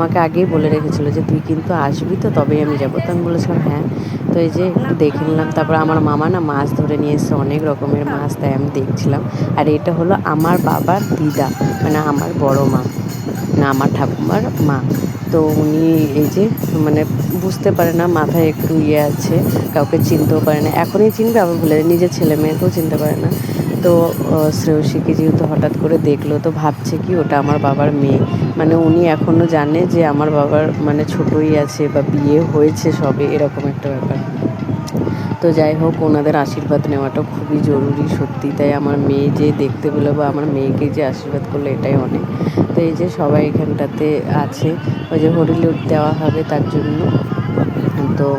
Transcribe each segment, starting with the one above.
আমাকে আগেই বলে রেখেছিলো যে তুই কিন্তু আসবি তো, তবেই আমি যাবো। তো আমি বলেছিলাম হ্যাঁ। তো এই যে একটু দেখে নিলাম। তারপর আমার মামা না মাছ ধরে নিয়ে এসছে, অনেক রকমের মাছ, তাই আমি দেখছিলাম। আর এটা হলো আমার বাবার দিদা, মানে আমার বড় মা, না আমার ঠাকুমার মা। তো উনি এই যে মানে বুঝতে পারে না, মাথায় একটু ইয়ে আছে, কাউকে চিনতেও পারে না। এখনই চিনবে আবার ভুলে যায়, নিজের ছেলে মেয়েকেও চিনতে পারে না। তো শ্রেয়সীকে যেহেতু হঠাৎ করে দেখলো, তো ভাবছে কি ওটা আমার বাবার মেয়ে। মানে উনি এখনও জানে যে আমার বাবার মানে ছোটই আছে বা বিয়ে হয়েছে সবে, এরকম একটা ব্যাপার। তো যাই হোক, ওনাদের আশীর্বাদ নেওয়াটা খুবই জরুরি সত্যি। তাই আমার মেয়ে যে দেখতে পেলো বা আমার মেয়েকে যে আশীর্বাদ করলো, এটাই অনেক। তো এই যে সবাই এখানটাতে আছে, ওই যে হরিলুট দেওয়া হবে তার জন্য। তো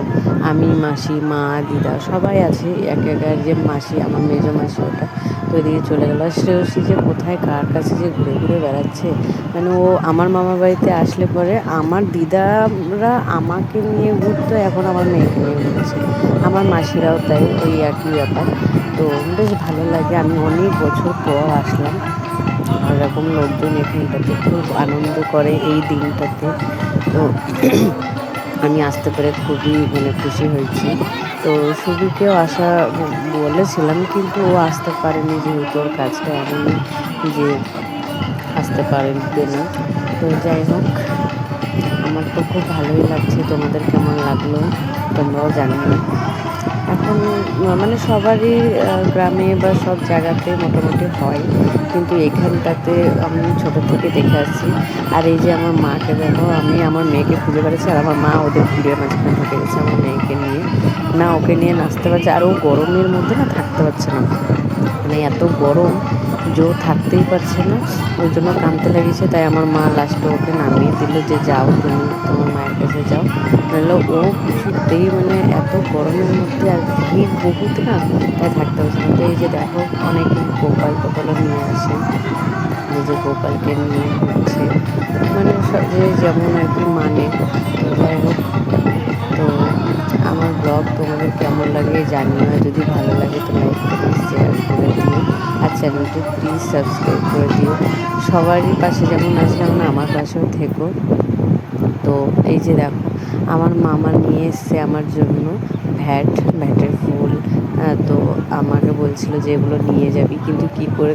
আমি, মাসি, মা, দিদা সবাই আছে। এক একের যে মাসি, আমার মেজো মাসি, ওটা তো এদিকে চলে গেল। শ্রেয়সী যে কোথায় কার কাছে যে ঘুরে ঘুরে বেড়াচ্ছে, মানে ও আমার মামার বাড়িতে আসলে পরে আমার দিদারা আমাকে নিয়ে ঘুরতো, এখন আমার মেয়েকে নিয়ে ঘুরছে। আমার মাসিরাও তাই, ওই একই ব্যাপার। তো বেশ ভালো লাগে, আমি অনেক বছর পর আসলাম। আর এরকম লোকজন এখানটাতে খুব আনন্দ করে এই দিনটাতে। তো আমি আসতে পেরে খুবই মানে খুশি হয়েছি। তো সুবিকেও আসা বলেছিলাম, কিন্তু ও আসতে পারেনি, যেহেতু ওর কাজটা এমনই যে আসতে পারবে না। তো যাই হোক, আমার তো খুব ভালোই লাগছে। তোমাদের কেমন লাগলো তোমরাও জানিও। এখন মানে সবারই গ্রামে বা সব জায়গাতে মোটামুটি হয়, কিন্তু এখানটাতে আমি ছোটো থেকে দেখে আসছি। আর এই যে আমার মাকে দেখো, আমি আমার মেয়েকে খুঁজে বেড়াচ্ছি, আর আমার মা ওদের ভিড়ের মাঝখানে ঢুকে গেছে আমার মেয়েকে নিয়ে। না ওকে নিয়ে নাচতে পারছে, আর ও গরমের মধ্যে না থাকতে পারছে না, মানে এত গরম যে ও থাকতেই পারছে না, ওই জন্য কাঁদতে লেগেছে। তাই আমার মা লাস্টে ওকে নামিয়ে দিল যে যাও তুমি তোমার মায়ের কাছে যাও, নাহলে ও কিছুতেই মানে এত গরমের মধ্যে, আর ভিড় বহুত না, তাই থাকতে পারছে না। তো এই যে দেখো, অনেকে গোপাল টোপালও নিয়ে আসে, এই যে গোপালকে নিয়ে ঘুরছে, মানে যে যেমন আর কি মানে। তো যাই হোক, তো আমার ব্লগ তোমাদের কেমন লাগে জানিও, যদি ভালো লাগে তো লাইক কমেন্ট শেয়ার করে দিও, আর চ্যানেলটি প্লিজ সাবস্ক্রাইব করে দিও। সবারই পাশে যেমন আসলাম না, আমার পাশেও থেকো। তো এই যে দেখো, আমার মামা নিয়ে এসছে আমার জন্য ভ্যাটের ফুল। তো আমাকে বলছিল যে এগুলো নিয়ে যাবি, কিন্তু কী করে